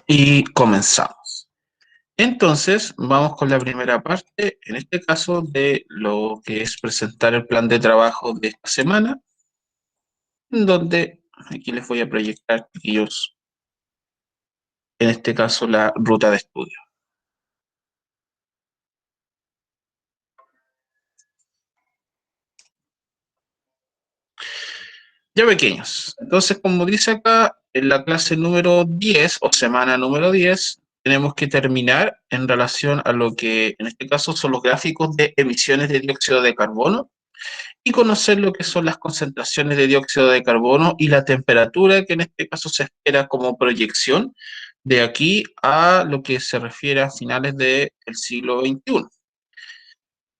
Y comenzamos. Entonces, vamos con la primera parte, en este caso, de lo que es presentar el plan de trabajo de esta semana, donde aquí les voy a proyectar, chiquillos, en este caso, la ruta de estudio. Ya pequeños, entonces, como dice acá, en la clase número 10 o semana número 10 tenemos que terminar en relación a lo que en este caso son los gráficos de emisiones de dióxido de carbono y conocer lo que son las concentraciones de dióxido de carbono y la temperatura que en este caso se espera como proyección de aquí a lo que se refiere a finales del siglo XXI.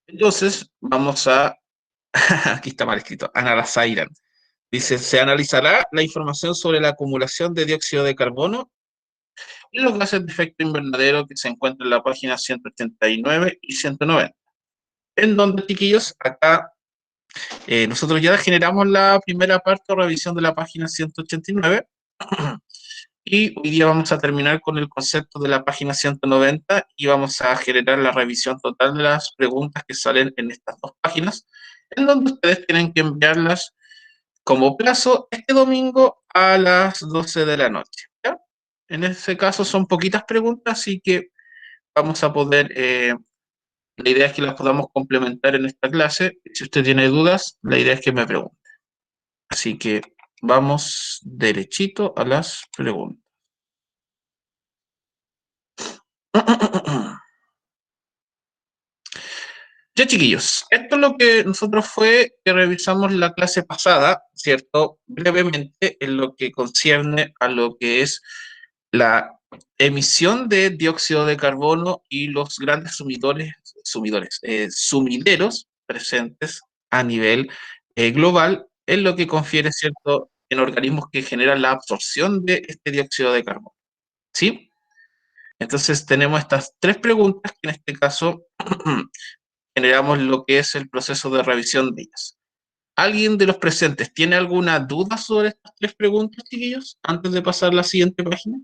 Entonces, vamos a, aquí está mal escrito, analizar. Dice, se analizará la información sobre la acumulación de dióxido de carbono y los gases de efecto invernadero que se encuentran en la página 189 y 190. En donde, chiquillos, acá nosotros ya generamos la primera parte o revisión de la página 189 y hoy día vamos a terminar con el concepto de la página 190 y vamos a generar la revisión total de las preguntas que salen en estas dos páginas, en donde ustedes tienen que enviarlas como plazo este domingo a las 12 de la noche. ¿Ya? En ese caso son poquitas preguntas, así que vamos a poder, la idea es que las podamos complementar en esta clase. Si usted tiene dudas, la idea es que me pregunte. Así que vamos derechito a las preguntas. Ya, chiquillos, esto es lo que nosotros fue que revisamos la clase pasada, ¿cierto? Brevemente en lo que concierne a lo que es la emisión de dióxido de carbono y los grandes sumideros presentes a nivel global, en lo que confiere, ¿cierto?, en organismos que generan la absorción de este dióxido de carbono. ¿Sí? Entonces tenemos estas tres preguntas que en este caso generamos lo que es el proceso de revisión de ellas. ¿Alguien de los presentes tiene alguna duda sobre estas tres preguntas, chiquillos, antes de pasar a la siguiente página?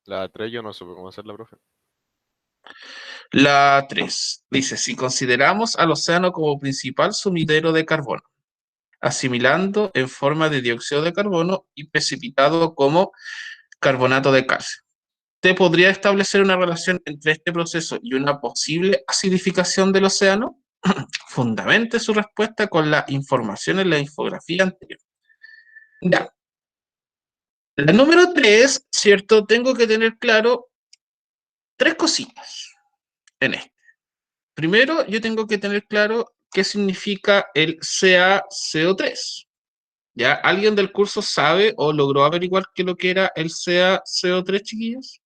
La 3 yo no supe cómo hacerla, profe. La 3 dice, si consideramos al océano como principal sumidero de carbono, asimilando en forma de dióxido de carbono y precipitado como carbonato de calcio, ¿te podría establecer una relación entre este proceso y una posible acidificación del océano? Fundamente su respuesta con la información en la infografía anterior. Ya. La número 3, ¿cierto? Tengo que tener claro tres cositas en esto. Primero, yo tengo que tener claro qué significa el CaCO3. ¿Ya? ¿Alguien del curso sabe o logró averiguar qué es lo que era el CaCO3, chiquillos?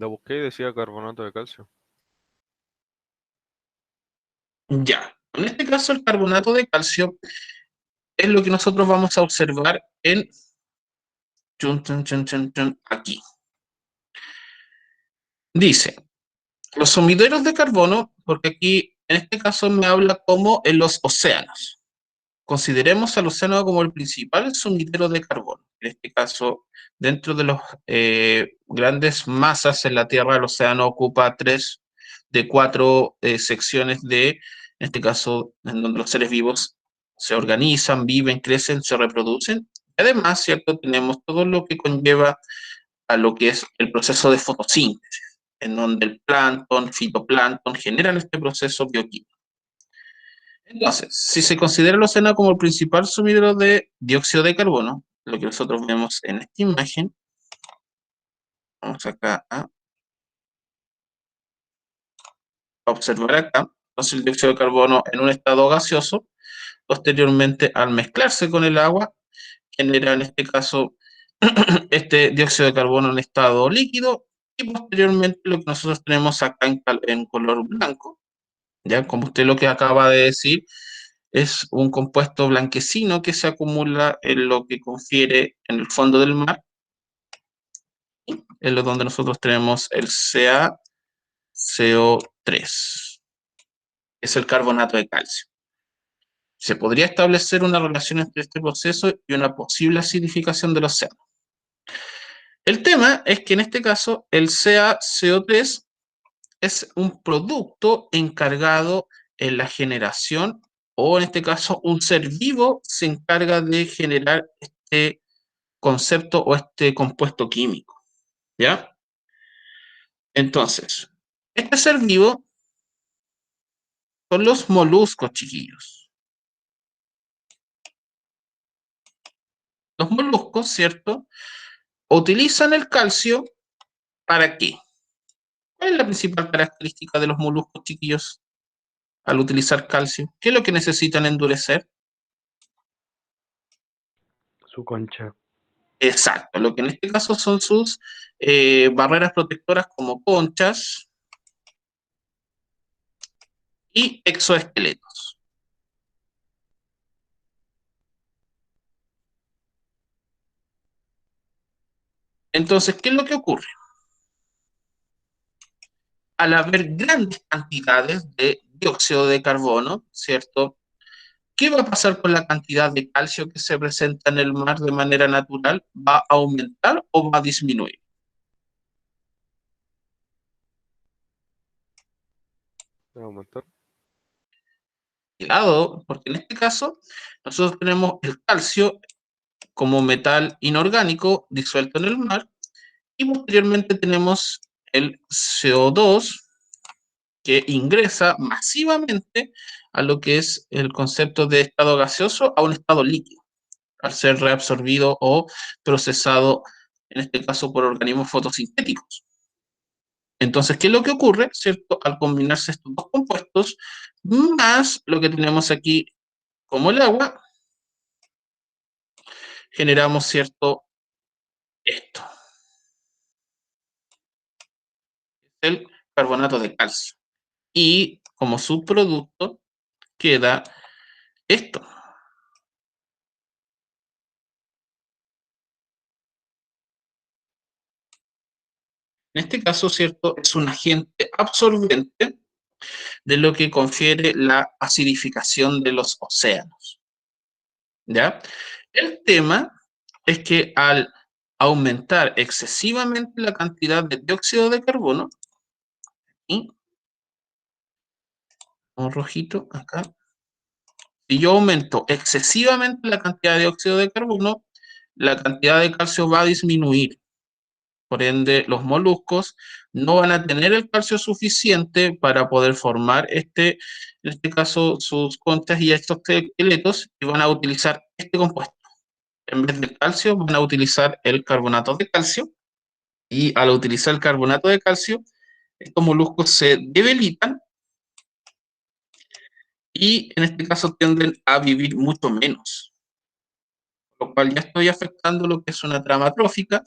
La busqué y decía carbonato de calcio. Ya. En este caso, el carbonato de calcio es lo que nosotros vamos a observar en aquí. Dice, los sumideros de carbono, porque aquí en este caso me habla como en los océanos. Consideremos al océano como el principal sumidero de carbono. En este caso, dentro de las grandes masas en la Tierra, el océano ocupa 3 de 4 secciones de, en este caso, en donde los seres vivos se organizan, viven, crecen, se reproducen. Además, ¿cierto? Tenemos todo lo que conlleva a lo que es el proceso de fotosíntesis, en donde el plancton, fitoplancton generan este proceso bioquímico. Entonces, si se considera el océano como el principal sumidero de dióxido de carbono, lo que nosotros vemos en esta imagen, vamos acá a observar acá, entonces el dióxido de carbono en un estado gaseoso, posteriormente al mezclarse con el agua, genera en este caso este dióxido de carbono en estado líquido y posteriormente lo que nosotros tenemos acá en color blanco, ya como usted lo que acaba de decir, es un compuesto blanquecino que se acumula en lo que confiere en el fondo del mar, en lo donde nosotros tenemos el CaCO3, es el carbonato de calcio. Se podría establecer una relación entre este proceso y una posible acidificación del océano. El tema es que en este caso el CaCO3 es un producto encargado en la generación, o en este caso un ser vivo se encarga de generar este concepto o este compuesto químico, ¿ya? Entonces, este ser vivo son los moluscos, chiquillos. Los moluscos, ¿cierto? Utilizan el calcio, ¿para qué? ¿Cuál es la principal característica de los moluscos, chiquillos, al utilizar calcio? ¿Qué es lo que necesitan endurecer? Su concha. Exacto, lo que en este caso son sus barreras protectoras como conchas y exoesqueletos. Entonces, ¿qué es lo que ocurre? Al haber grandes cantidades de dióxido de carbono, ¿cierto? ¿Qué va a pasar con la cantidad de calcio que se presenta en el mar de manera natural? ¿Va a aumentar o va a disminuir? ¿Va a aumentar? Cuidado, porque en este caso nosotros tenemos el calcio como metal inorgánico disuelto en el mar y posteriormente tenemos el CO2 que ingresa masivamente a lo que es el concepto de estado gaseoso a un estado líquido, al ser reabsorbido o procesado, en este caso por organismos fotosintéticos. Entonces, ¿qué es lo que ocurre? ¿Cierto? Al combinarse estos dos compuestos, más lo que tenemos aquí como el agua, generamos, ¿cierto? Esto, el carbonato de calcio. Y como subproducto queda esto. En este caso, ¿cierto? Es un agente absorbente de lo que confiere la acidificación de los océanos, ¿ya? El tema es que al aumentar excesivamente la cantidad de dióxido de carbono, y un rojito acá, si yo aumento excesivamente la cantidad de dióxido de carbono, la cantidad de calcio va a disminuir. Por ende, los moluscos no van a tener el calcio suficiente para poder formar en este caso, sus conchas y estos esqueletos, y van a utilizar este compuesto. En vez de calcio, van a utilizar el carbonato de calcio, y al utilizar el carbonato de calcio, estos moluscos se debilitan y en este caso tienden a vivir mucho menos, lo cual ya estoy afectando lo que es una trama trófica.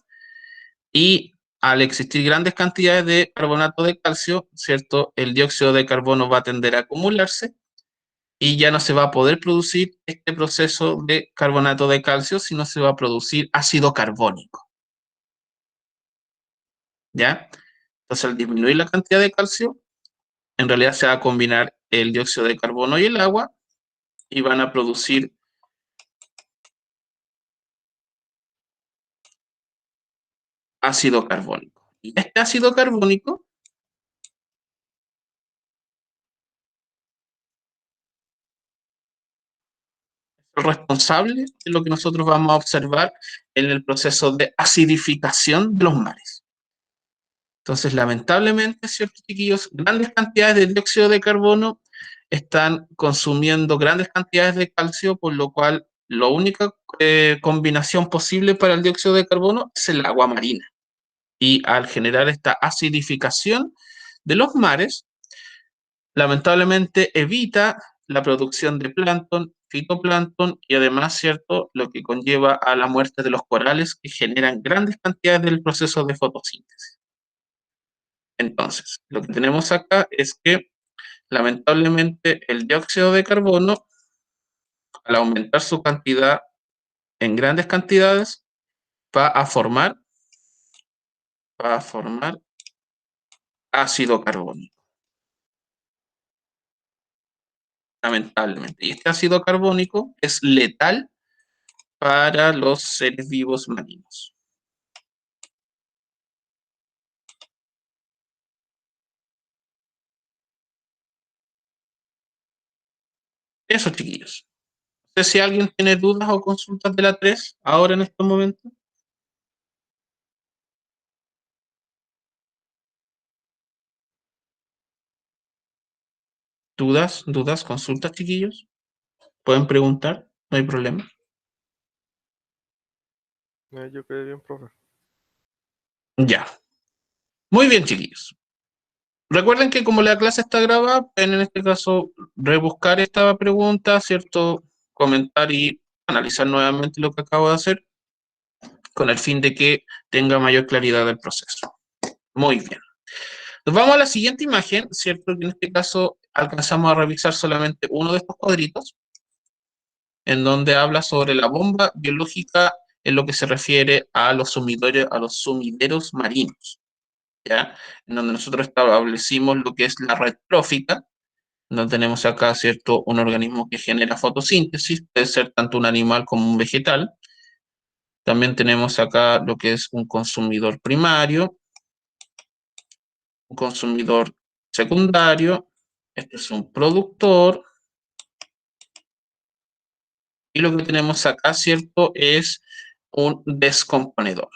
Y al existir grandes cantidades de carbonato de calcio, ¿cierto? El dióxido de carbono va a tender a acumularse y ya no se va a poder producir este proceso de carbonato de calcio, sino se va a producir ácido carbónico, ¿ya? Entonces, al disminuir la cantidad de calcio, en realidad se va a combinar el dióxido de carbono y el agua y van a producir ácido carbónico. Y este ácido carbónico responsable de lo que nosotros vamos a observar en el proceso de acidificación de los mares. Entonces, lamentablemente, ciertos chiquillos, grandes cantidades de dióxido de carbono están consumiendo grandes cantidades de calcio, por lo cual la única combinación posible para el dióxido de carbono es el agua marina. Y al generar esta acidificación de los mares, lamentablemente evita la producción de plancton, fitoplancton y además, ¿cierto?, lo que conlleva a la muerte de los corales que generan grandes cantidades del proceso de fotosíntesis. Entonces, lo que tenemos acá es que lamentablemente el dióxido de carbono al aumentar su cantidad en grandes cantidades, va a formar ácido carbónico. Lamentablemente. Y este ácido carbónico es letal para los seres vivos marinos. Eso, chiquillos. No sé si alguien tiene dudas o consultas de la 3 ahora en estos momentos. Dudas, consultas, chiquillos. Pueden preguntar, no hay problema. Yo quedé bien, profe. Ya. Muy bien, chiquillos. Recuerden que como la clase está grabada, pueden en este caso rebuscar esta pregunta, ¿cierto? Comentar y analizar nuevamente lo que acabo de hacer con el fin de que tenga mayor claridad del proceso. Muy bien. Nos vamos a la siguiente imagen, ¿cierto? Que en este caso alcanzamos a revisar solamente uno de estos cuadritos, en donde habla sobre la bomba biológica en lo que se refiere a los sumideros marinos, ¿ya? En donde nosotros establecimos lo que es la red trófica, donde tenemos acá, ¿cierto? Un organismo que genera fotosíntesis, puede ser tanto un animal como un vegetal. También tenemos acá lo que es un consumidor primario, un consumidor secundario, este es un productor, y lo que tenemos acá, ¿cierto? Es un descomponedor.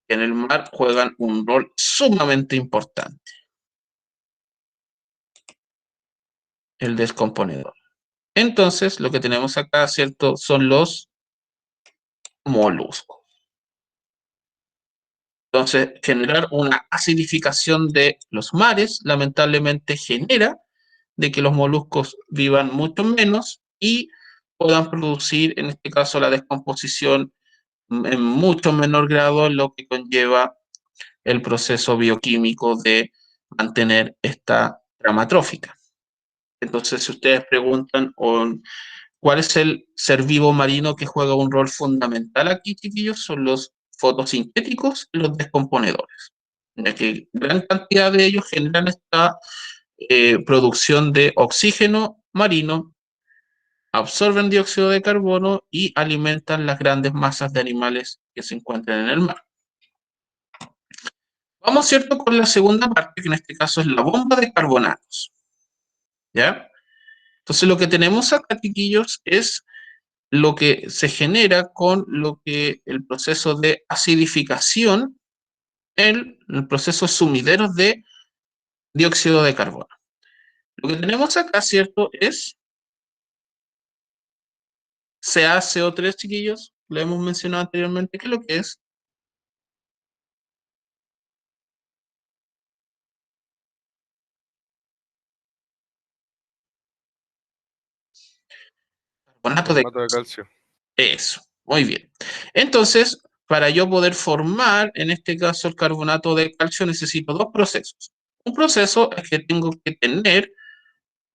En el mar juegan un rol sumamente importante. El descomponedor. Entonces, lo que tenemos acá, ¿cierto? Son los moluscos. Entonces, generar una acidificación de los mares, lamentablemente genera de que los moluscos vivan mucho menos y puedan producir, en este caso, la descomposición en mucho menor grado, lo que conlleva el proceso bioquímico de mantener esta trama trófica. Entonces, si ustedes preguntan cuál es el ser vivo marino que juega un rol fundamental aquí, chiquillos, son los fotosintéticos y los descomponedores, ya que gran cantidad de ellos generan esta producción de oxígeno marino, absorben dióxido de carbono y alimentan las grandes masas de animales que se encuentran en el mar. Vamos, ¿cierto?, con la segunda parte, que en este caso es la bomba de carbonatos. ¿Ya? Entonces, lo que tenemos acá, chiquillos, es lo que se genera con lo que el proceso de acidificación, el proceso sumidero de dióxido de carbono. Lo que tenemos acá, ¿cierto?, es CaCO3, chiquillos, lo hemos mencionado anteriormente, ¿qué es lo que es? Carbonato de Carbonato de calcio. eso, muy bien. Entonces, para yo poder formar, en este caso, el carbonato de calcio, necesito dos procesos. Un proceso es que tengo que tener,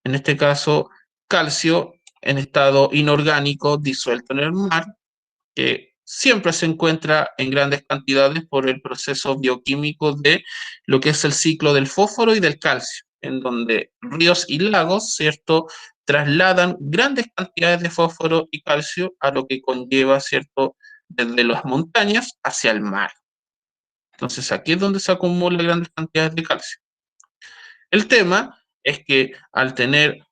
en este caso, calcio en estado inorgánico disuelto en el mar, que siempre se encuentra en grandes cantidades por el proceso bioquímico de lo que es el ciclo del fósforo y del calcio, en donde ríos y lagos, ¿cierto?, trasladan grandes cantidades de fósforo y calcio a lo que conlleva, ¿cierto?, desde las montañas hacia el mar. Entonces aquí es donde se acumulan grandes cantidades de calcio. El tema es que al tener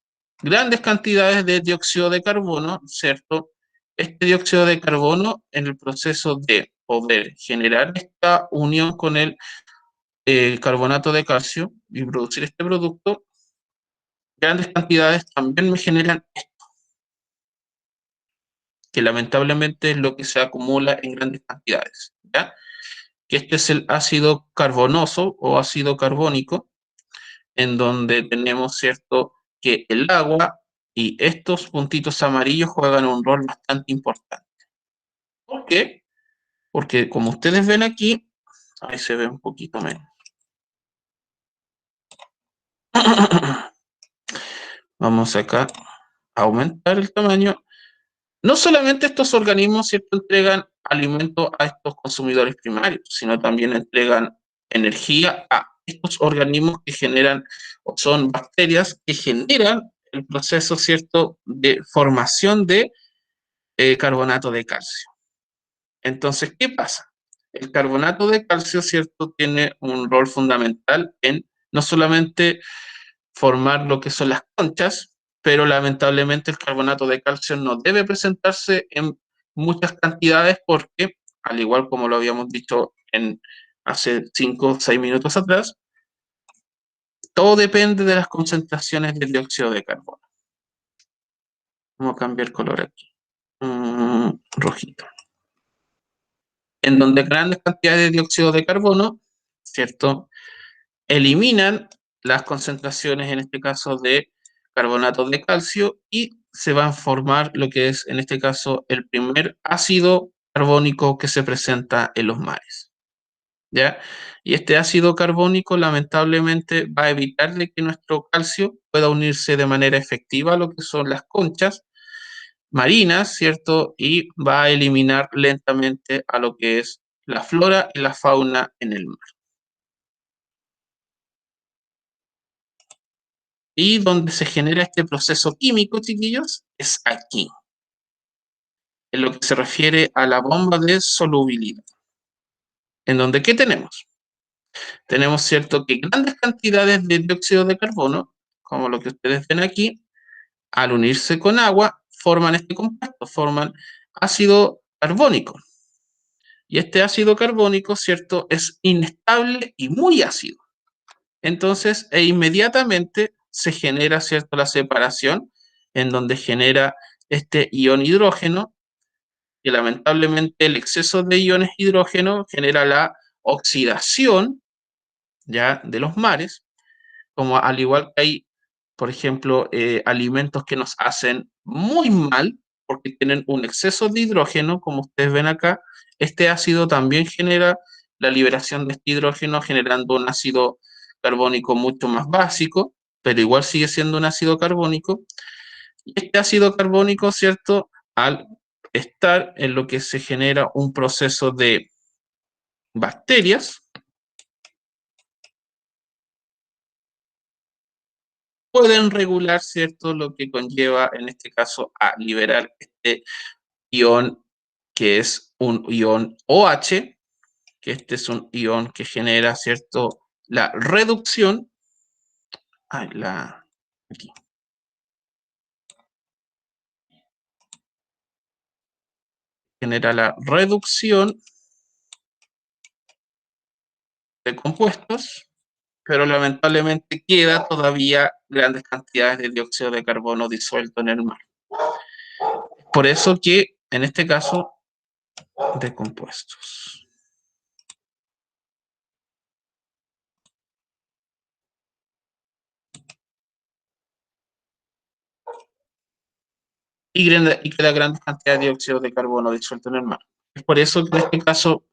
grandes cantidades de dióxido de carbono, ¿cierto? Este dióxido de carbono, en el proceso de poder generar esta unión con el carbonato de calcio y producir este producto, grandes cantidades también me generan esto, que lamentablemente es lo que se acumula en grandes cantidades, ¿ya? Que este es el ácido carbonoso o ácido carbónico, en donde tenemos, ¿cierto?, que el agua y estos puntitos amarillos juegan un rol bastante importante. ¿Por qué? Porque como ustedes ven aquí, ahí se ve un poquito menos. Vamos acá a aumentar el tamaño. no solamente estos organismos, ¿cierto?, entregan alimento a estos consumidores primarios, sino también entregan energía a estos organismos que generan, o son bacterias que generan el proceso, ¿cierto?, de formación de carbonato de calcio. Entonces, ¿qué pasa? El carbonato de calcio, ¿cierto?, tiene un rol fundamental en no solamente formar lo que son las conchas, pero lamentablemente el carbonato de calcio no debe presentarse en muchas cantidades porque, al igual como lo habíamos dicho hace 5 o 6 minutos atrás, todo depende de las concentraciones de dióxido de carbono. Vamos a cambiar color aquí. Rojito. En donde grandes cantidades de dióxido de carbono, ¿cierto?, eliminan las concentraciones, en este caso, de carbonato de calcio y se va a formar lo que es, en este caso, el primer ácido carbónico que se presenta en los mares. ¿Ya? Y este ácido carbónico, lamentablemente, va a evitar de que nuestro calcio pueda unirse de manera efectiva a lo que son las conchas marinas, ¿cierto? Y va a eliminar lentamente a lo que es la flora y la fauna en el mar. Y donde se genera este proceso químico, chiquillos, es aquí, en lo que se refiere a la bomba de solubilidad. En donde, ¿qué tenemos? Tenemos, ¿cierto?, que grandes cantidades de dióxido de carbono, como lo que ustedes ven aquí, al unirse con agua, forman este compuesto, forman ácido carbónico. Y este ácido carbónico, ¿cierto?, es inestable y muy ácido. Entonces, inmediatamente se genera, ¿cierto?, la separación, en donde genera este ion hidrógeno, y lamentablemente el exceso de iones hidrógeno genera la oxidación, ya, de los mares, como al igual que hay, por ejemplo, alimentos que nos hacen muy mal porque tienen un exceso de hidrógeno, como ustedes ven acá, este ácido también genera la liberación de este hidrógeno, generando un ácido carbónico mucho más básico, pero igual sigue siendo un ácido carbónico. Y este ácido carbónico, ¿cierto?, al estar en lo que se genera un proceso de bacterias, pueden regular, ¿cierto?, lo que conlleva en este caso a liberar este ion, que es un ion OH, que este es un ion que genera, ¿cierto?, la reducción, aquí, genera la reducción de compuestos, pero lamentablemente queda todavía grandes cantidades de dióxido de carbono disuelto en el mar. Por eso que, en este caso, de compuestos. Y queda grandes cantidades de dióxido de carbono disuelto en el mar. Es por eso que en este caso,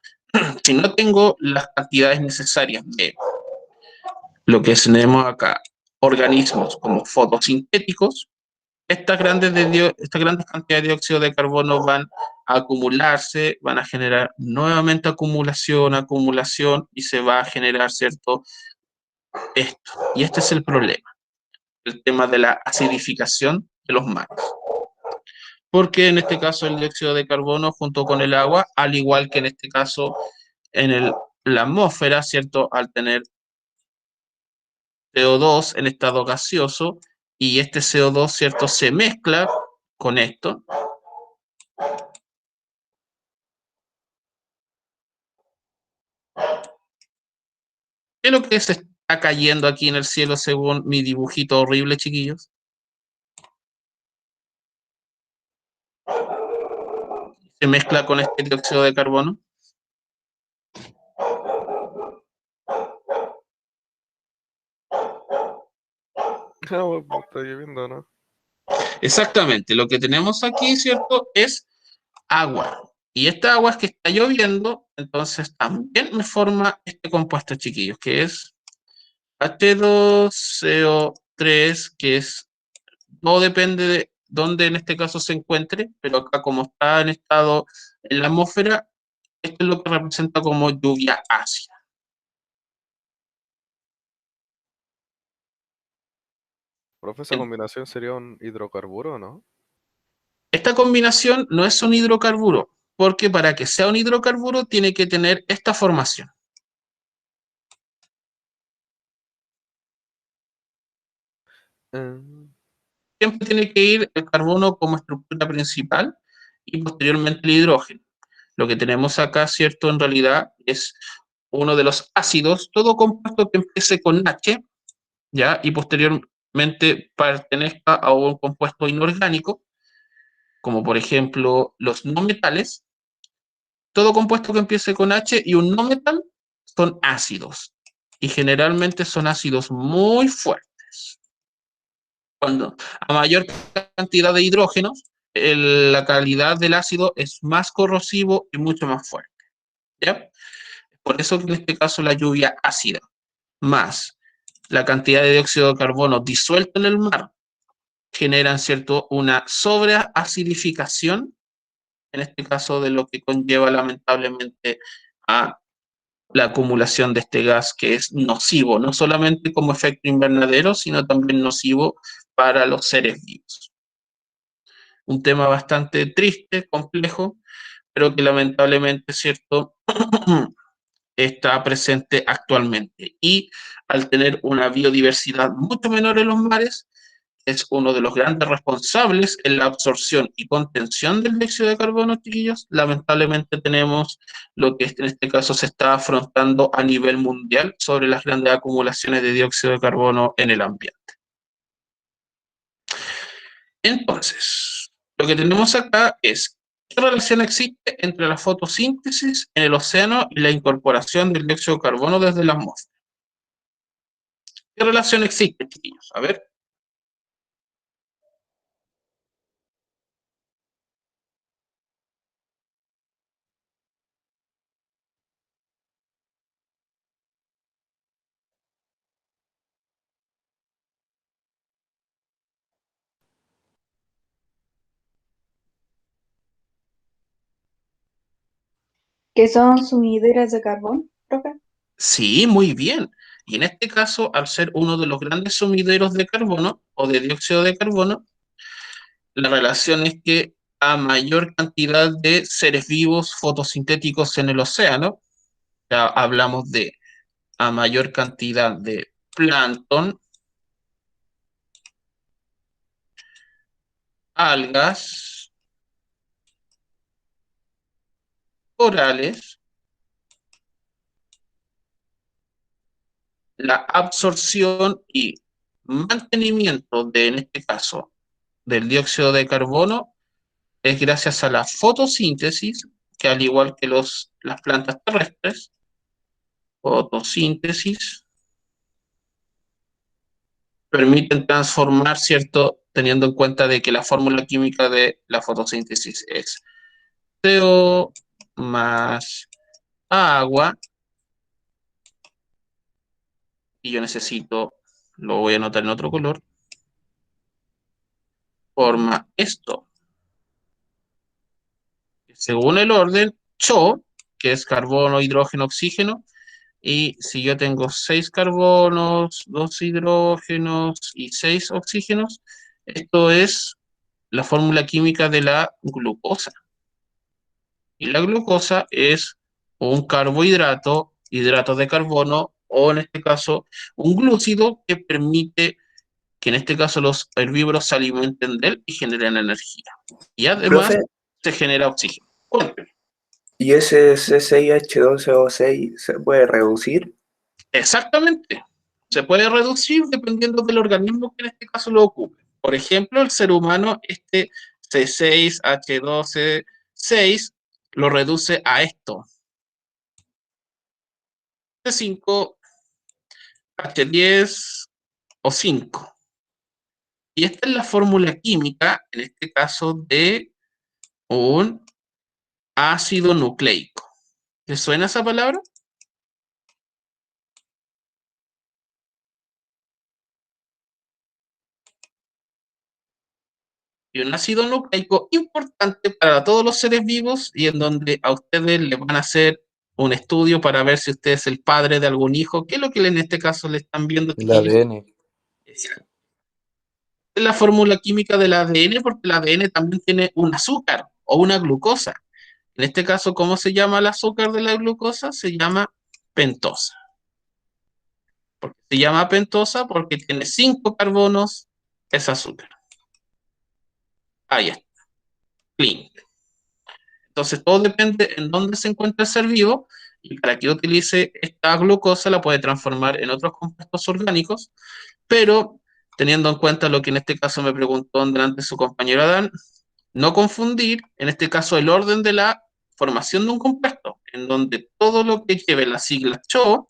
si no tengo las cantidades necesarias de lo que tenemos acá, organismos como fotosintéticos, estas grandes cantidades de dióxido de carbono van a acumularse, van a generar nuevamente acumulación, y se va a generar, ¿cierto?, esto. Y este es el problema, el tema de la acidificación de los mares. Porque en este caso el dióxido de carbono junto con el agua, al igual que en este caso en la atmósfera, ¿cierto?, al tener CO2 en estado gaseoso, y este CO2, ¿cierto?, se mezcla con esto. ¿Qué es lo que se está cayendo aquí en el cielo según mi dibujito horrible, chiquillos? Se mezcla con este dióxido de carbono. Ah, bueno, está lloviendo, ¿no? Exactamente, lo que tenemos aquí, ¿cierto?, es agua. Y esta agua es que está lloviendo, entonces también me forma este compuesto, chiquillos, que es H2CO3, que es, todo depende donde en este caso se encuentre, pero acá como está en estado en la atmósfera, esto es lo que representa como lluvia ácida. Profe, esa combinación sería un hidrocarburo, ¿no? Esta combinación no es un hidrocarburo, porque para que sea un hidrocarburo tiene que tener esta formación. Eh, Siempre tiene que ir el carbono como estructura principal y posteriormente el hidrógeno. Lo que tenemos acá, ¿cierto? En realidad es uno de los ácidos, todo compuesto que empiece con H, ¿ya? Y posteriormente pertenezca a un compuesto inorgánico, como por ejemplo los no metales. Todo compuesto que empiece con H y un no metal son ácidos. Y generalmente son ácidos muy fuertes. Cuando a mayor cantidad de hidrógenos, la calidad del ácido es más corrosivo y mucho más fuerte. ¿Ya? Por eso que en este caso la lluvia ácida más la cantidad de dióxido de carbono disuelto en el mar generan, ¿cierto?, una sobreacidificación, en este caso de lo que conlleva lamentablemente a la acumulación de este gas que es nocivo, no solamente como efecto invernadero, sino también nocivo para los seres vivos. Un tema bastante triste, complejo, pero que lamentablemente, ¿cierto?, está presente actualmente. Y al tener una biodiversidad mucho menor en los mares, es uno de los grandes responsables en la absorción y contención del dióxido de carbono, chiquillos. Lamentablemente tenemos lo que en este caso se está afrontando a nivel mundial sobre las grandes acumulaciones de dióxido de carbono en el ambiente. Entonces, lo que tenemos acá es qué relación existe entre la fotosíntesis en el océano y la incorporación del dióxido de carbono desde la atmósfera. ¿Qué relación existe, chiquillos? A ver. ¿Que son sumideras de carbón, profe? Sí, muy bien. Y en este caso, al ser uno de los grandes sumideros de carbono o de dióxido de carbono, la relación es que a mayor cantidad de seres vivos fotosintéticos en el océano, ya hablamos de a mayor cantidad de plancton, algas, corales, la absorción y mantenimiento de, en este caso, del dióxido de carbono es gracias a la fotosíntesis, que al igual que las plantas terrestres, fotosíntesis, permiten transformar, ¿cierto? Teniendo en cuenta de que la fórmula química de la fotosíntesis es CO más agua, y yo necesito, lo voy a anotar en otro color, forma esto. Según el orden, CHO, que es carbono, hidrógeno, oxígeno, y si yo tengo 6 carbonos, 2 hidrógenos y 6 oxígenos, esto es la fórmula química de la glucosa. Y la glucosa es un carbohidrato, hidrato de carbono, o en este caso, un glúcido que permite que en este caso los herbívoros se alimenten de él y generen energía. Y además Profe, se genera oxígeno. Cuénteme. ¿y ese C6H12O6 se puede reducir? Exactamente. Se puede reducir dependiendo del organismo que en este caso lo ocupe. Por ejemplo, el ser humano, este C6H12 6 lo reduce a esto. C5H10O5. Y esta es la fórmula química, en este caso, de un ácido nucleico. ¿Te suena esa palabra? y un ácido nucleico importante para todos los seres vivos y en donde a ustedes les van a hacer un estudio para ver si usted es el padre de algún hijo, que es lo que en este caso le están viendo. El ADN. Es la fórmula química del ADN, porque el ADN también tiene un azúcar o una glucosa. En este caso, ¿cómo se llama el azúcar de la glucosa? Se llama pentosa. ¿Por qué se llama pentosa? Porque tiene 5 carbonos ese azúcar. Ahí está. Clean. Entonces, todo depende en dónde se encuentra el ser vivo y para que utilice esta glucosa la puede transformar en otros compuestos orgánicos, pero teniendo en cuenta lo que en este caso me preguntó delante su compañero Adán, no confundir, en este caso, el orden de la formación de un compuesto, en donde todo lo que lleve la sigla CHO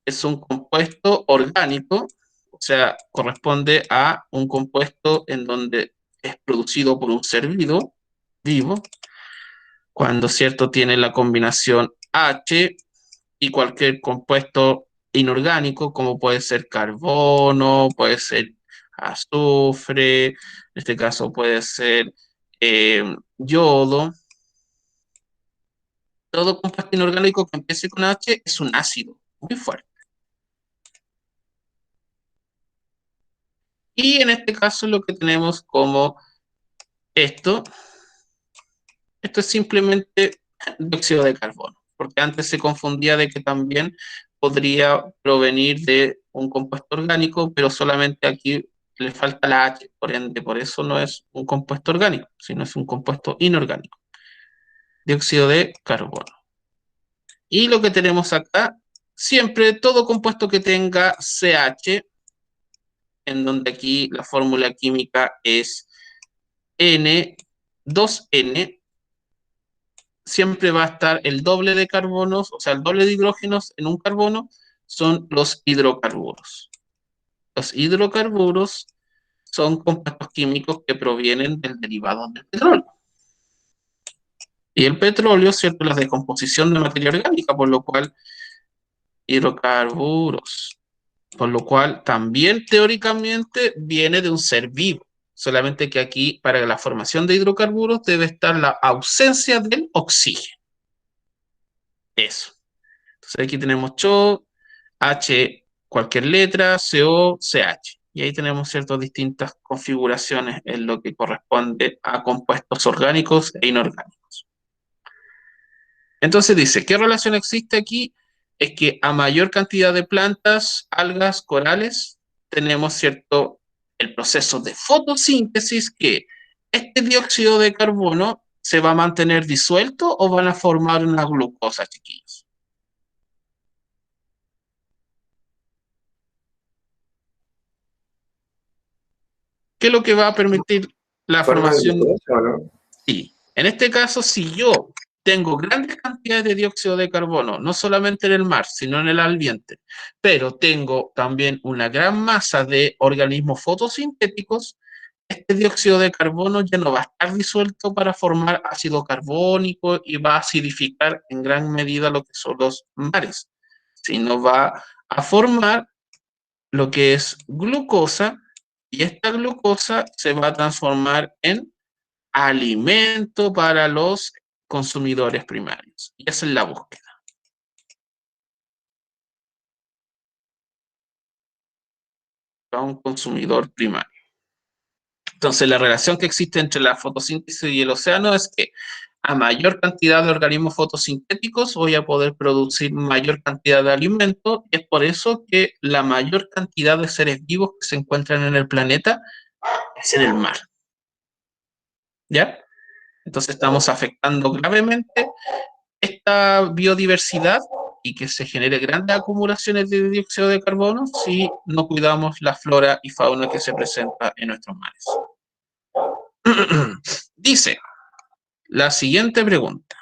es un compuesto orgánico, o sea, corresponde a un compuesto en donde es producido por un ser vivo, cuando, ¿cierto?, tiene la combinación H y cualquier compuesto inorgánico, como puede ser carbono, puede ser azufre, en este caso puede ser yodo. Todo compuesto inorgánico que empiece con H es un ácido muy fuerte. Y en este caso lo que tenemos como esto es simplemente dióxido de carbono, porque antes se confundía de que también podría provenir de un compuesto orgánico, pero solamente aquí le falta la H, por ende, por eso no es un compuesto orgánico, sino es un compuesto inorgánico. Dióxido de carbono. Y lo que tenemos acá, siempre todo compuesto que tenga CH, en donde aquí la fórmula química es N2N, siempre va a estar el doble de carbonos, o sea, el doble de hidrógenos en un carbono, son los hidrocarburos. Los hidrocarburos son compuestos químicos que provienen del derivado del petróleo. Y el petróleo, ¿cierto?, la descomposición de materia orgánica, por lo cual hidrocarburos, por lo cual también teóricamente viene de un ser vivo, solamente que aquí para la formación de hidrocarburos debe estar la ausencia del oxígeno. Eso. Entonces aquí tenemos CHO, H cualquier letra, CO, CH. Y ahí tenemos ciertas distintas configuraciones en lo que corresponde a compuestos orgánicos e inorgánicos. Entonces dice, ¿qué relación existe aquí? Es que a mayor cantidad de plantas, algas, corales, tenemos, ¿cierto?, el proceso de fotosíntesis, que este dióxido de carbono se va a mantener disuelto o van a formar una glucosa, chiquillos. ¿Qué es lo que va a permitir la ¿Forma de formación? glucosa o no? Sí. En este caso, si yo tengo grandes cantidades de dióxido de carbono, no solamente en el mar, sino en el ambiente, pero tengo también una gran masa de organismos fotosintéticos, este dióxido de carbono ya no va a estar disuelto para formar ácido carbónico y va a acidificar en gran medida lo que son los mares, sino va a formar lo que es glucosa, y esta glucosa se va a transformar en alimento para los consumidores primarios. Y esa es la búsqueda. A un consumidor primario. Entonces, la relación que existe entre la fotosíntesis y el océano es que a mayor cantidad de organismos fotosintéticos voy a poder producir mayor cantidad de alimento. Y es por eso que la mayor cantidad de seres vivos que se encuentran en el planeta es en el mar. ¿Ya? Entonces estamos afectando gravemente esta biodiversidad y que se genere grandes acumulaciones de dióxido de carbono si no cuidamos la flora y fauna que se presenta en nuestros mares. Dice la siguiente pregunta.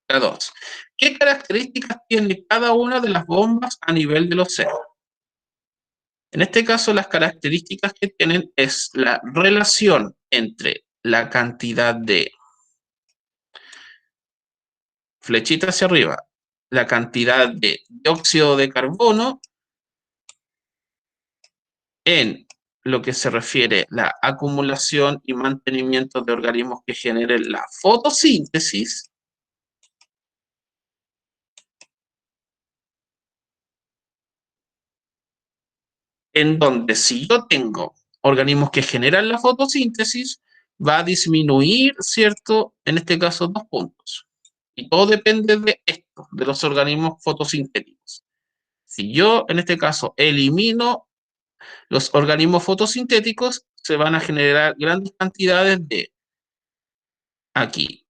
La 2. ¿Qué características tiene cada una de las bombas a nivel del océano? En este caso, las características que tienen es la relación entre la cantidad de flechita hacia arriba, la cantidad de dióxido de carbono en lo que se refiere a la acumulación y mantenimiento de organismos que generen la fotosíntesis, en donde si yo tengo organismos que generan la fotosíntesis, va a disminuir, ¿cierto? En este caso, 2 puntos. Y todo depende de esto, de los organismos fotosintéticos. Si yo, en este caso, elimino los organismos fotosintéticos, se van a generar grandes cantidades de, aquí,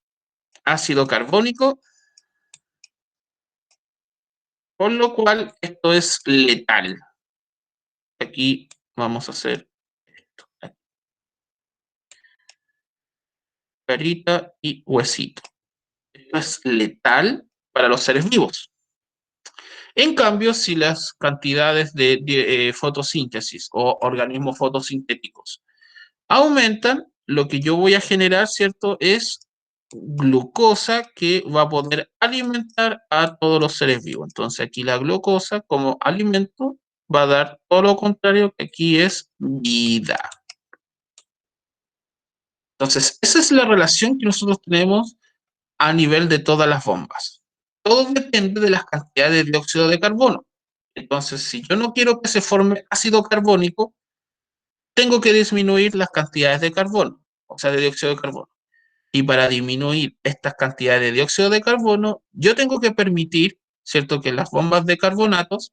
ácido carbónico, con lo cual esto es letal. Aquí vamos a hacer esto. Carita y huesito. Esto es letal para los seres vivos. En cambio, si las cantidades de fotosíntesis o organismos fotosintéticos aumentan, lo que yo voy a generar, ¿cierto?, es glucosa que va a poder alimentar a todos los seres vivos. Entonces, aquí la glucosa como alimento va a dar todo lo contrario, que aquí es vida. Entonces, esa es la relación que nosotros tenemos a nivel de todas las bombas. Todo depende de las cantidades de dióxido de carbono. Entonces, si yo no quiero que se forme ácido carbónico, tengo que disminuir las cantidades de carbono, o sea, de dióxido de carbono. Y para disminuir estas cantidades de dióxido de carbono, yo tengo que permitir, ¿cierto?, que las bombas de carbonatos,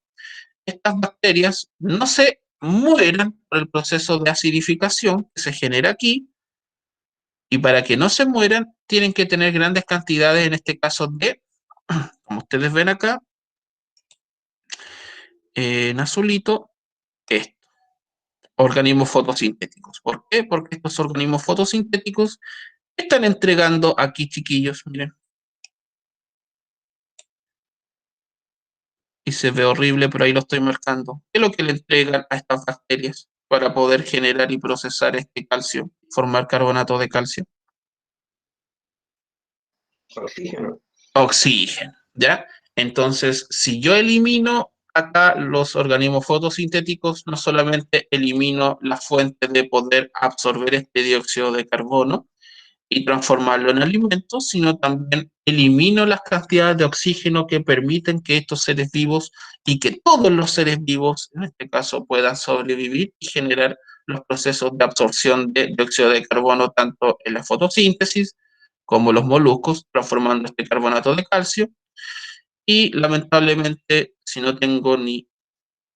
estas bacterias no se mueran por el proceso de acidificación que se genera aquí, y para que no se mueran, tienen que tener grandes cantidades, en este caso de, como ustedes ven acá, en azulito, esto, organismos fotosintéticos. ¿Por qué? Porque estos organismos fotosintéticos están entregando aquí, chiquillos, miren. Y se ve horrible, pero ahí lo estoy marcando. ¿Qué es lo que le entregan a estas bacterias para poder generar y procesar este calcio, formar carbonato de calcio? Oxígeno. Oxígeno, ¿ya? Entonces, si yo elimino acá los organismos fotosintéticos, no solamente elimino la fuente de poder absorber este dióxido de carbono y transformarlo en alimentos, sino también elimino las cantidades de oxígeno que permiten que estos seres vivos y que todos los seres vivos, en este caso, puedan sobrevivir y generar los procesos de absorción de dióxido de carbono, tanto en la fotosíntesis como los moluscos, transformando este carbonato de calcio. Y lamentablemente, si no tengo ni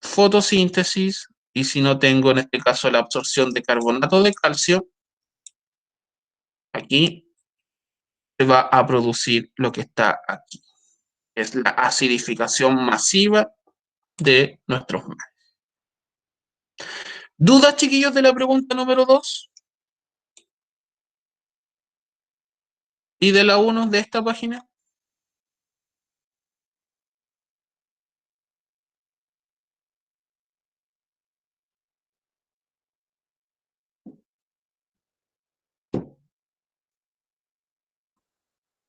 fotosíntesis y si no tengo, en este caso, la absorción de carbonato de calcio, aquí se va a producir lo que está aquí. Es la acidificación masiva de nuestros mares. ¿Dudas, chiquillos, de la pregunta número 2? ¿Y de la 1 de esta página?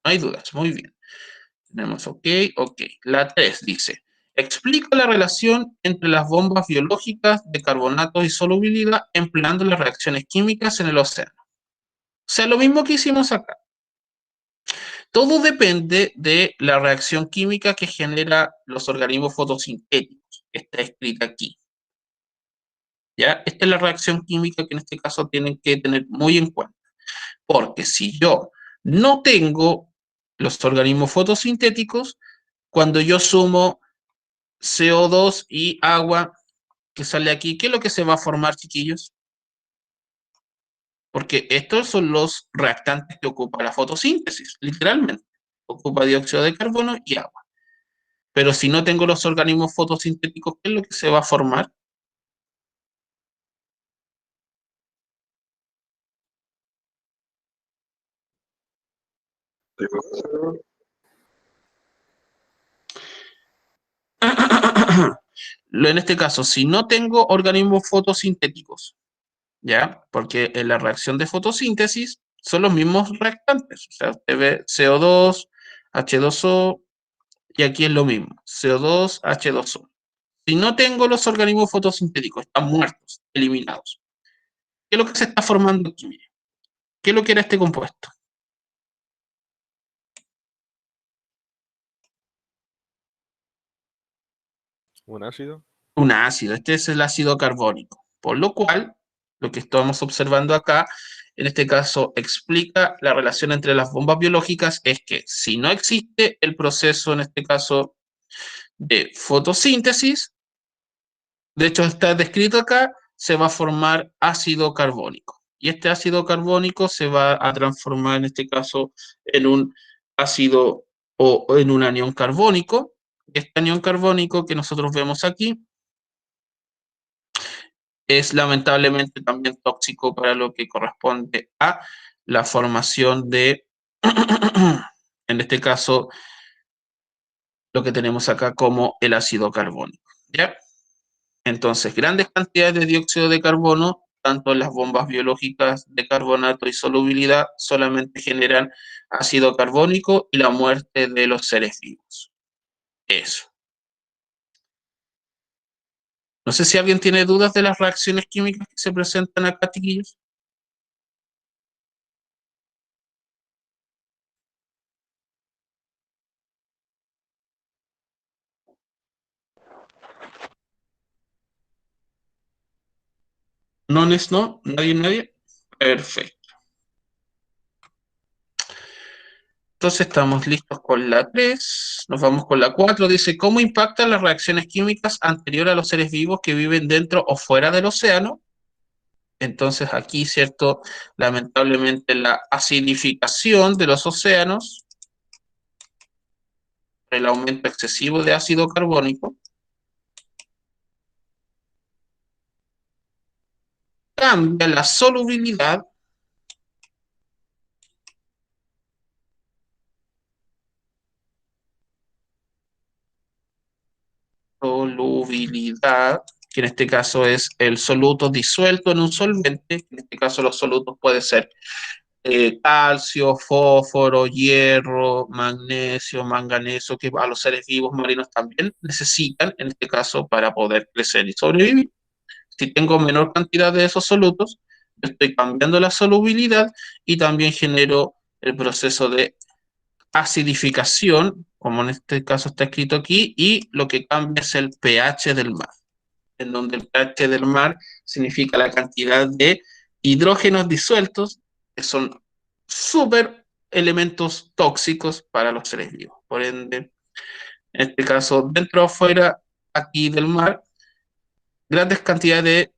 No hay dudas, muy bien. Tenemos ok. La 3 dice, explica la relación entre las bombas biológicas de carbonatos y solubilidad empleando las reacciones químicas en el océano. O sea, lo mismo que hicimos acá. Todo depende de la reacción química que genera los organismos fotosintéticos, que está escrita aquí. ¿Ya? Esta es la reacción química que en este caso tienen que tener muy en cuenta. Porque si yo no tengo los organismos fotosintéticos, cuando yo sumo CO2 y agua que sale aquí, ¿qué es lo que se va a formar, chiquillos? Porque estos son los reactantes que ocupa la fotosíntesis, literalmente. Ocupa dióxido de carbono y agua. Pero si no tengo los organismos fotosintéticos, ¿qué es lo que se va a formar? En este caso, si no tengo organismos fotosintéticos, ¿ya? Porque en la reacción de fotosíntesis son los mismos reactantes. O sea, usted ve CO2, H2O, y aquí es lo mismo, CO2, H2O. Si no tengo los organismos fotosintéticos, están muertos, eliminados. ¿Qué es lo que se está formando aquí? Mire. ¿Qué es lo que era este compuesto? ¿Un ácido? Un ácido. Este es el ácido carbónico. Por lo cual, lo que estamos observando acá, en este caso, explica la relación entre las bombas biológicas, es que si no existe el proceso, en este caso, de fotosíntesis, de hecho está descrito acá, se va a formar ácido carbónico. Y este ácido carbónico se va a transformar, en este caso, en un ácido o en un anión carbónico. Este anión carbónico que nosotros vemos aquí es lamentablemente también tóxico para lo que corresponde a la formación de, en este caso, lo que tenemos acá como el ácido carbónico. ¿Ya? Entonces, grandes cantidades de dióxido de carbono, tanto en las bombas biológicas de carbonato y solubilidad, solamente generan ácido carbónico y la muerte de los seres vivos. Eso. No sé si alguien tiene dudas de las reacciones químicas que se presentan acá, chiquillos. No, nadie. Perfecto. Entonces estamos listos con la 3, nos vamos con la 4, dice, ¿cómo impactan las reacciones químicas anteriores a los seres vivos que viven dentro o fuera del océano? Entonces aquí, ¿cierto? Lamentablemente la acidificación de los océanos, el aumento excesivo de ácido carbónico, cambia la solubilidad que en este caso es el soluto disuelto en un solvente, en este caso los solutos pueden ser calcio, fósforo, hierro, magnesio, manganeso, que a los seres vivos marinos también necesitan, en este caso, para poder crecer y sobrevivir. Si tengo menor cantidad de esos solutos, estoy cambiando la solubilidad y también genero el proceso de acidificación, como en este caso está escrito aquí, y lo que cambia es el pH del mar, en donde el pH del mar significa la cantidad de hidrógenos disueltos, que son súper elementos tóxicos para los seres vivos. Por ende, en este caso, dentro o fuera aquí del mar, grandes cantidades de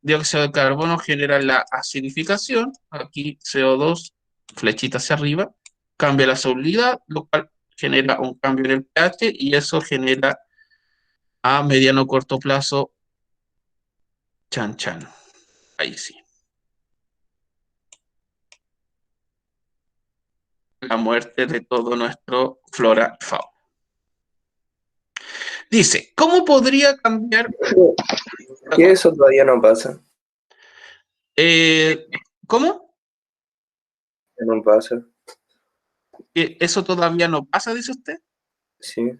dióxido de carbono generan la acidificación, aquí CO2, flechita hacia arriba, cambia la solubilidad, lo cual genera un cambio en el pH y eso genera a mediano o corto plazo, chan chan, ahí sí. La muerte de todo nuestro flora y fauna. Dice, ¿cómo podría cambiar? ¿Qué eso todavía no pasa? ¿Cómo? No pasa, ¿Que eso todavía no pasa, dice usted? sí.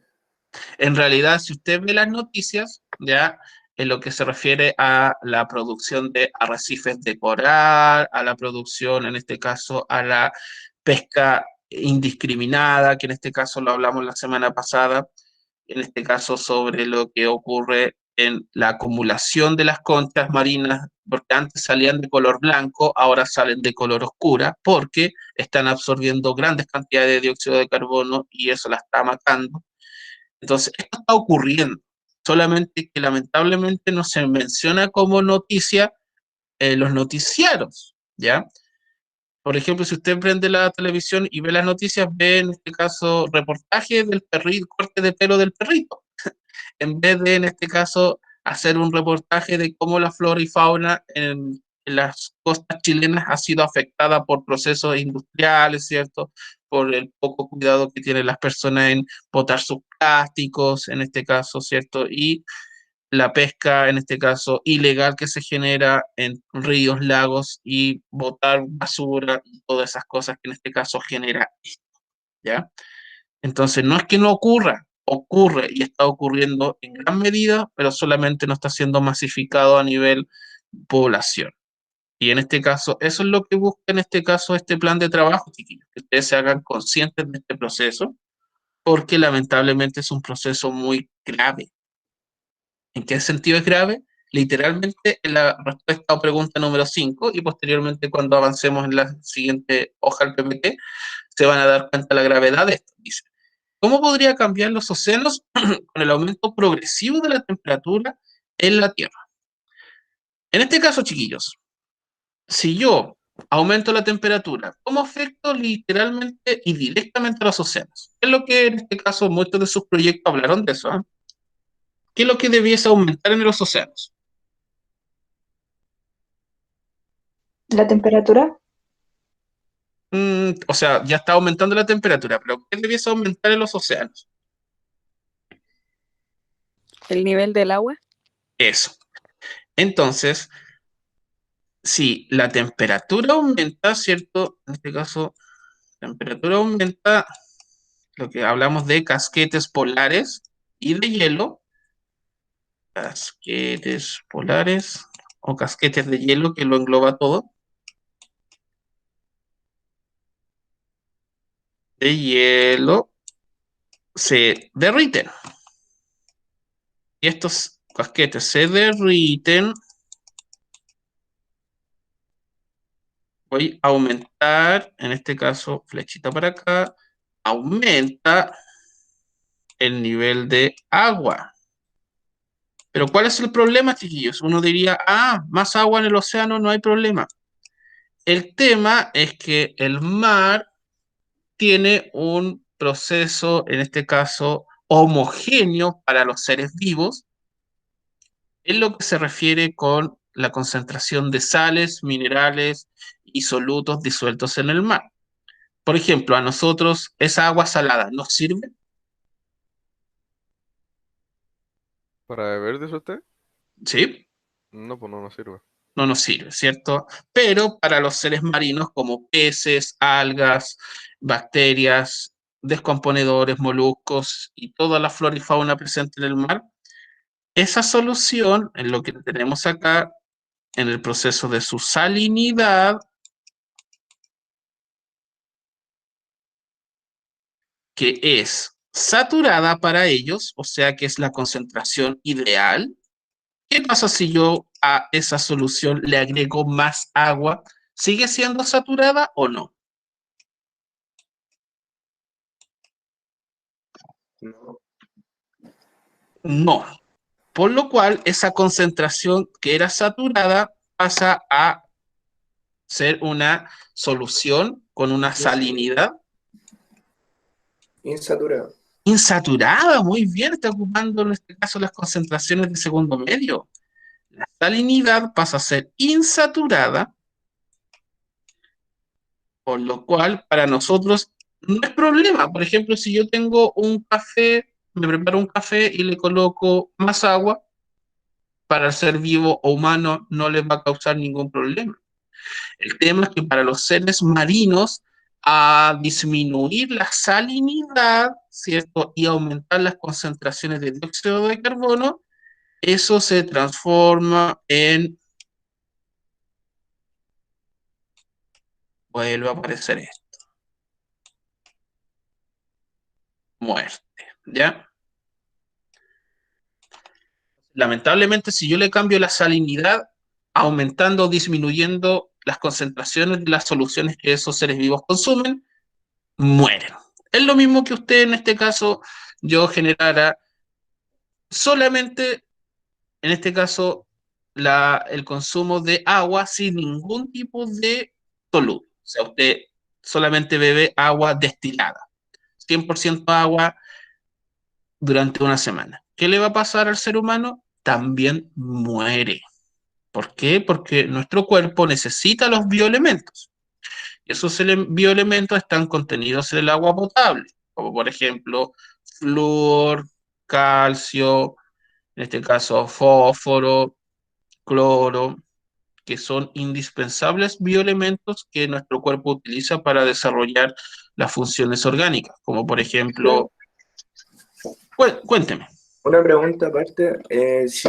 En realidad, si usted ve las noticias, ya en lo que se refiere a la producción de arrecifes de coral, a la producción, en este caso, a la pesca indiscriminada, que en este caso lo hablamos la semana pasada, en este caso sobre lo que ocurre en la acumulación de las conchas marinas, porque antes salían de color blanco, ahora salen de color oscura, porque están absorbiendo grandes cantidades de dióxido de carbono y eso la está matando. Entonces, esto está ocurriendo, solamente que lamentablemente no se menciona como noticia en los noticiarios, ¿ya? Por ejemplo, si usted prende la televisión y ve las noticias, ve en este caso reportaje del perrito, corte de pelo del perrito, en vez de en este caso hacer un reportaje de cómo la flora y fauna en las costas chilenas ha sido afectada por procesos industriales, ¿cierto? Por el poco cuidado que tienen las personas en botar sus plásticos, en este caso, ¿cierto? Y la pesca, en este caso, ilegal que se genera en ríos, lagos y botar basura y todas esas cosas que en este caso genera esto, ¿ya? Entonces, no es que no ocurra, ocurre y está ocurriendo en gran medida, pero solamente no está siendo masificado a nivel población. Y en este caso, eso es lo que busca en este caso este plan de trabajo, chiquillos, que ustedes se hagan conscientes de este proceso, porque lamentablemente es un proceso muy grave. ¿En qué sentido es grave? Literalmente en la respuesta o pregunta número 5 y posteriormente cuando avancemos en la siguiente hoja del PPT, se van a dar cuenta de la gravedad de esto. Dice, ¿cómo podría cambiar los océanos con el aumento progresivo de la temperatura en la Tierra? En este caso, chiquillos, si yo aumento la temperatura, ¿cómo afecto literalmente y directamente a los océanos? Es lo que en este caso muchos de sus proyectos hablaron de eso. ¿Qué es lo que debiese aumentar en los océanos? La temperatura, O sea, ya está aumentando la temperatura, pero ¿qué debiese aumentar en los océanos? El nivel del agua. Eso. Entonces, si la temperatura aumenta, ¿cierto? En este caso, la temperatura aumenta, lo que hablamos de casquetes polares y de hielo, casquetes polares o casquetes de hielo que lo engloba todo, de hielo se derriten. Y estos casquetes se derriten. Voy a aumentar, en este caso, flechita para acá, aumenta el nivel de agua. Pero ¿cuál es el problema, chiquillos? Uno diría, más agua en el océano, no hay problema. El tema es que el mar tiene un proceso, en este caso, homogéneo para los seres vivos, en lo que se refiere con la concentración de sales, minerales y solutos disueltos en el mar. Por ejemplo, a nosotros esa agua salada nos sirve, ¿Para beber, dice usted? ¿sí? No, pues no nos sirve. No nos sirve, ¿cierto? Pero para los seres marinos como peces, algas, bacterias, descomponedores, moluscos y toda la flora y fauna presente en el mar, esa solución, en lo que tenemos acá, en el proceso de su salinidad, que es saturada para ellos, o sea que es la concentración ideal. ¿Qué pasa si yo a esa solución le agrego más agua? ¿Sigue siendo saturada o no? No. No. Por lo cual, esa concentración que era saturada pasa a ser una solución con una salinidad Insaturado. insaturada. Muy bien, está ocupando en este caso las concentraciones de segundo medio. La salinidad pasa a ser insaturada, por lo cual para nosotros no es problema. Por ejemplo, si yo tengo un café, me preparo un café y le coloco más agua, para el ser vivo o humano no les va a causar ningún problema. El tema es que para los seres marinos, a disminuir la salinidad, ¿cierto? Y aumentar las concentraciones de dióxido de carbono, eso se transforma en, vuelve a aparecer esto, muerte, ¿ya? Lamentablemente, si yo le cambio la salinidad, aumentando o disminuyendo las concentraciones de las soluciones que esos seres vivos consumen, mueren. Es lo mismo que usted en este caso, yo generara solamente, en este caso, el consumo de agua sin ningún tipo de soluto. O sea, usted solamente bebe agua destilada, 100% agua durante una semana. ¿Qué le va a pasar al ser humano? También muere. ¿Por qué? Porque nuestro cuerpo necesita los bioelementos. Y esos bioelementos están contenidos en el agua potable, como por ejemplo flúor, calcio, en este caso fósforo, cloro, que son indispensables bioelementos que nuestro cuerpo utiliza para desarrollar las funciones orgánicas, como por ejemplo, cuénteme. Una pregunta aparte, si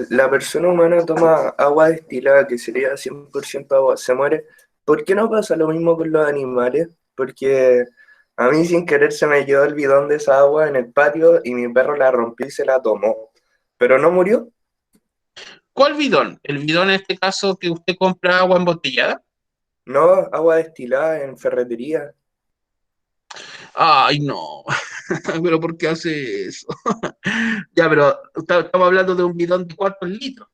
la persona humana toma agua destilada, que sería 100% agua, se muere, ¿por qué no pasa lo mismo con los animales? Porque a mí sin querer se me quedó el bidón de esa agua en el patio y mi perro la rompió y se la tomó, pero no murió. ¿Cuál bidón? ¿El bidón en este caso que usted compra agua embotellada? No, agua destilada en ferretería, Ay, no. ¿Pero por qué hace eso? Ya, pero estamos hablando de un bidón de 4 litros.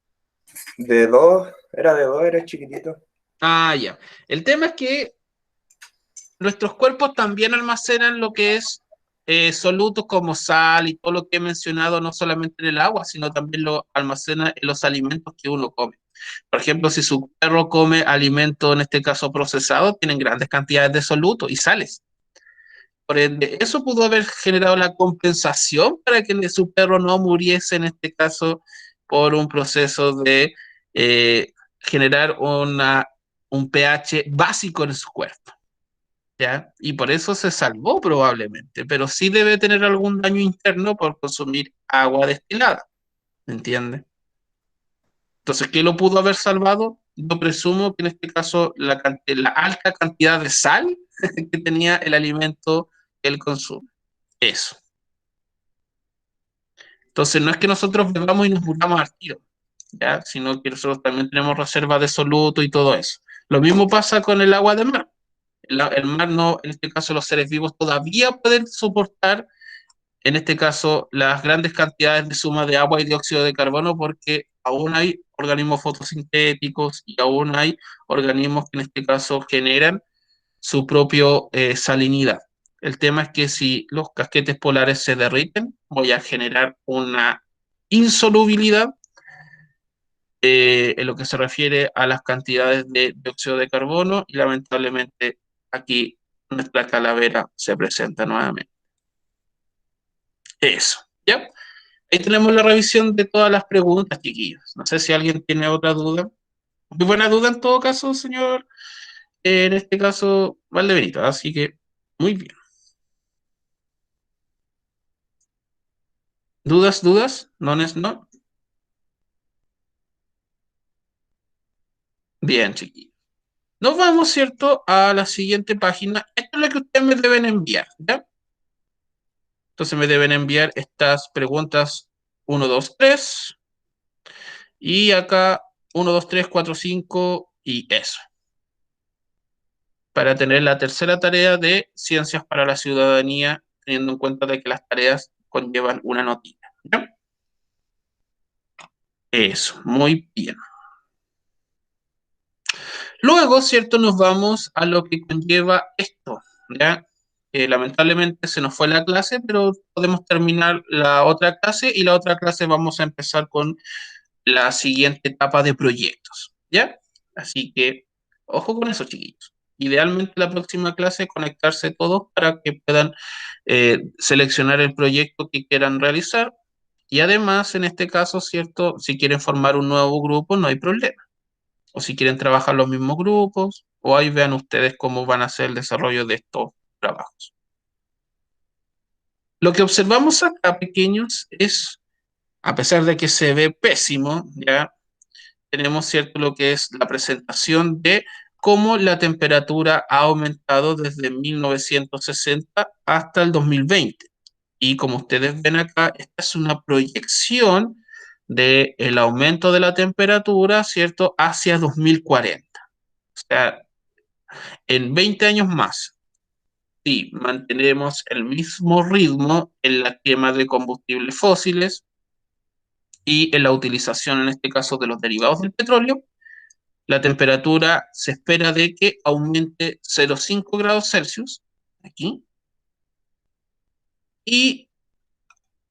era chiquitito. Ah, ya. El tema es que nuestros cuerpos también almacenan lo que es solutos como sal y todo lo que he mencionado, no solamente en el agua, sino también lo almacena en los alimentos que uno come. Por ejemplo, si su perro come alimento, en este caso procesado, tienen grandes cantidades de solutos y sales. Por ende, eso pudo haber generado la compensación para que su perro no muriese, en este caso, por un proceso de generar un pH básico en su cuerpo. ¿Ya? Y por eso se salvó probablemente, pero sí debe tener algún daño interno por consumir agua destilada, ¿me entiende? Entonces, ¿qué lo pudo haber salvado? Yo presumo que en este caso la alta cantidad de sal que tenía el alimento que él consume. Eso. Entonces, no es que nosotros bebamos y nos muramos al tiro, ¿ya? Sino que nosotros también tenemos reservas de soluto y todo eso. Lo mismo pasa con el agua de mar. El mar no, en este caso los seres vivos todavía pueden soportar, en este caso, las grandes cantidades de suma de agua y dióxido de carbono porque aún hay organismos fotosintéticos y aún hay organismos que en este caso generan su propio salinidad. El tema es que si los casquetes polares se derriten, voy a generar una insolubilidad en lo que se refiere a las cantidades de dióxido de carbono y lamentablemente aquí nuestra calavera se presenta nuevamente. Eso, ¿ya? Ahí tenemos la revisión de todas las preguntas, chiquillos. No sé si alguien tiene otra duda. Muy buena duda en todo caso, señor, en este caso, Valdebenito. Así que, muy bien. ¿Dudas, dudas? ¿No es no? Bien, chiquillos. Nos vamos, ¿cierto?, a la siguiente página. Esto es lo que ustedes me deben enviar, ¿ya? Entonces me deben enviar estas preguntas 1, 2, 3. Y acá 1, 2, 3, 4, 5 y eso. Para tener la tercera tarea de Ciencias para la Ciudadanía, teniendo en cuenta de que las tareas conllevan una notita, ¿ya? Eso, muy bien. Luego, ¿cierto? Nos vamos a lo que conlleva esto, ¿ya? Lamentablemente se nos fue la clase, pero podemos terminar la otra clase y la otra clase vamos a empezar con la siguiente etapa de proyectos, ¿ya? Así que, ojo con eso, chiquillos. Idealmente la próxima clase conectarse todos para que puedan seleccionar el proyecto que quieran realizar y además, en este caso, ¿cierto? Si quieren formar un nuevo grupo, no hay problema. O si quieren trabajar los mismos grupos, o ahí vean ustedes cómo van a hacer el desarrollo de estos trabajos. Lo que observamos acá, pequeños, es, a pesar de que se ve pésimo, ya tenemos, ¿cierto?, lo que es la presentación de cómo la temperatura ha aumentado desde 1960 hasta el 2020. Y como ustedes ven acá, esta es una proyección del aumento de la temperatura, ¿cierto?, hacia 2040. O sea, en 20 años más, si mantenemos el mismo ritmo en la quema de combustibles fósiles y en la utilización, en este caso, de los derivados del petróleo, la temperatura se espera de que aumente 0,5 grados Celsius, aquí, y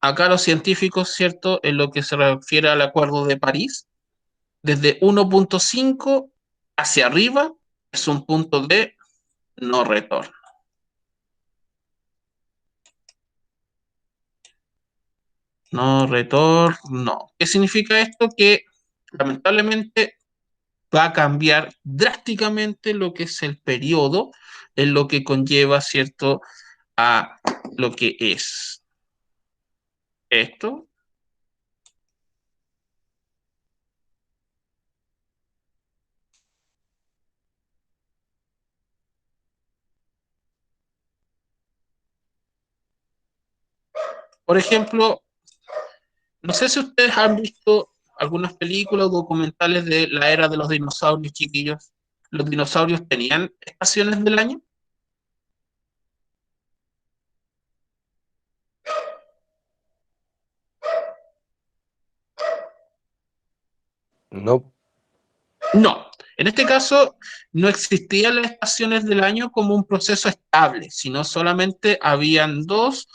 acá los científicos, ¿cierto?, en lo que se refiere al Acuerdo de París, desde 1,5 hacia arriba es un punto de no retorno. No retorno. ¿Qué significa esto? Que lamentablemente va a cambiar drásticamente lo que es el periodo en lo que conlleva, ¿cierto?, a lo que es esto Por ejemplo, no sé si ustedes han visto algunas películas o documentales de la era de los dinosaurios, chiquillos. ¿Los dinosaurios tenían estaciones del año? No, No. En este caso, no existían las estaciones del año como un proceso estable, sino solamente habían dos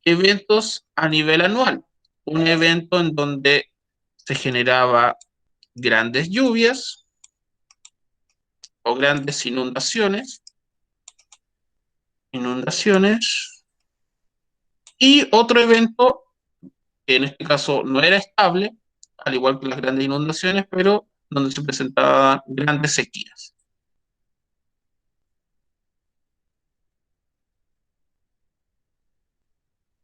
eventos a nivel anual. Un evento en donde se generaba grandes lluvias o grandes inundaciones, y otro evento que en este caso no era estable, al igual que las grandes inundaciones, pero donde se presentaban grandes sequías.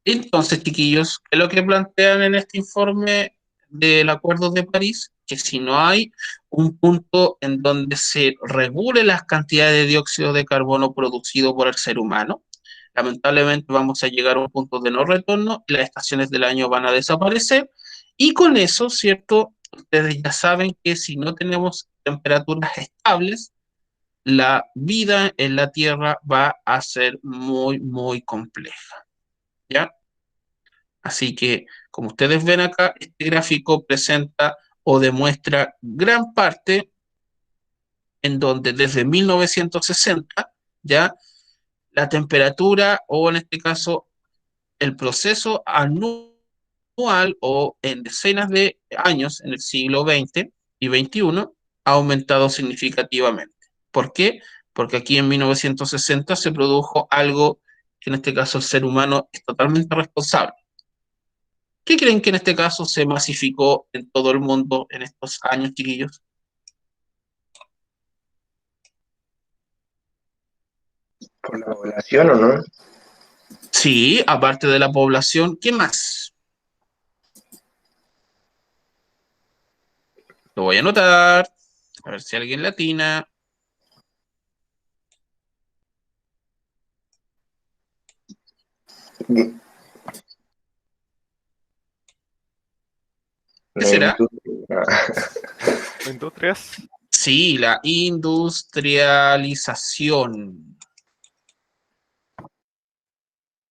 Entonces, chiquillos, ¿qué es lo que plantean en este informe del Acuerdo de París? Que si no hay un punto en donde se regule las cantidades de dióxido de carbono producido por el ser humano, lamentablemente vamos a llegar a un punto de no retorno, las estaciones del año van a desaparecer, y con eso, ¿cierto? Ustedes ya saben que si no tenemos temperaturas estables, la vida en la Tierra va a ser muy, muy compleja, ¿ya? Así que, como ustedes ven acá, este gráfico presenta o demuestra gran parte en donde desde 1960, ¿ya? La temperatura, o en este caso el proceso anual o en decenas de años en el siglo XX y XXI ha aumentado significativamente. ¿Por qué? Porque aquí en 1960 se produjo algo que en este caso el ser humano es totalmente responsable. ¿Qué creen que en este caso se masificó en todo el mundo en estos años, chiquillos? por la población o no. Sí, aparte de la población, ¿qué más? Lo voy a anotar, a ver si alguien latina. ¿Qué La será? industria. Industrias. Sí, la industrialización.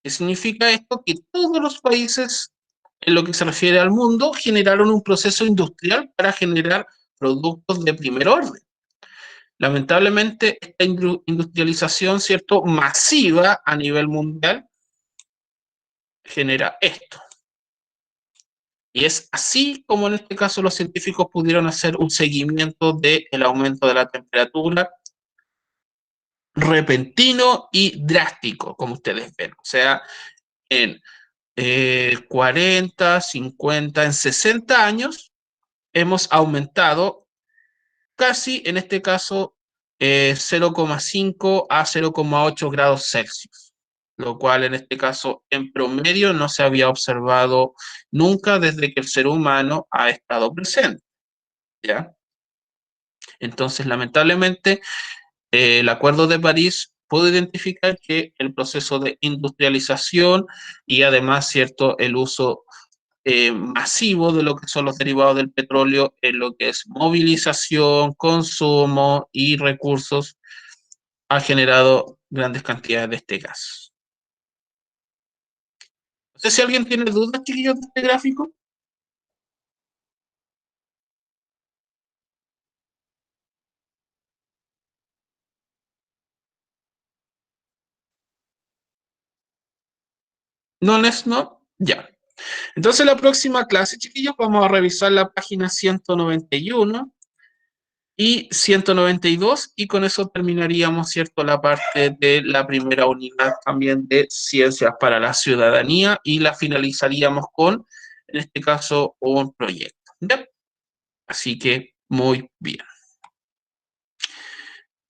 ¿Qué significa esto? Que todos los países, en lo que se refiere al mundo, generaron un proceso industrial para generar productos de primer orden. Lamentablemente, esta industrialización, ¿cierto?, masiva a nivel mundial, genera esto. Y es así como en este caso los científicos pudieron hacer un seguimiento del aumento de la temperatura repentino y drástico, como ustedes ven. O sea, en 40, 50, en 60 años hemos aumentado casi, en este caso, 0,5 a 0,8 grados Celsius, lo cual en este caso en promedio no se había observado nunca desde que el ser humano ha estado presente, ¿ya? Entonces, lamentablemente, el Acuerdo de París pudo identificar que el proceso de industrialización y además, ¿cierto?, el uso masivo de lo que son los derivados del petróleo en lo que es movilización, consumo y recursos ha generado grandes cantidades de este gas. No sé si alguien tiene dudas, chiquillos, de este gráfico. ¿No les no? Ya. Entonces la próxima clase, chiquillos, vamos a revisar la página 191 y 192, y con eso terminaríamos, ¿cierto?, la parte de la primera unidad también de Ciencias para la Ciudadanía, y la finalizaríamos con, en este caso, un proyecto. ¿Ya? Así que, muy bien.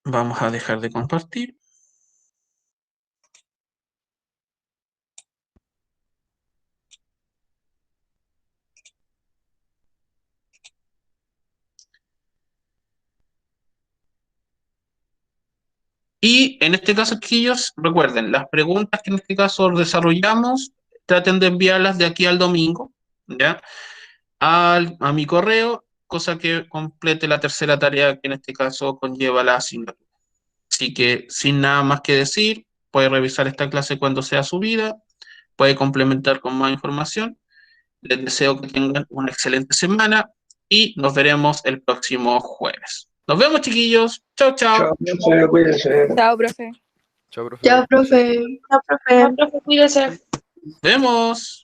Vamos a dejar de compartir. Y en este caso, chiquillos, recuerden, las preguntas que en este caso desarrollamos traten de enviarlas de aquí al domingo, ¿ya? A mi correo, cosa que complete la tercera tarea que en este caso conlleva la asignatura. Así que sin nada más que decir, puede revisar esta clase cuando sea subida, puede complementar con más información. Les deseo que tengan una excelente semana y nos veremos el próximo jueves. Nos vemos, chiquillos. Chao, chao. Chao, profe, cuídense. Chao, profe. Chao, profe. Chao, profe. Chao, profe. Chao, profe, cuídese. Vemos.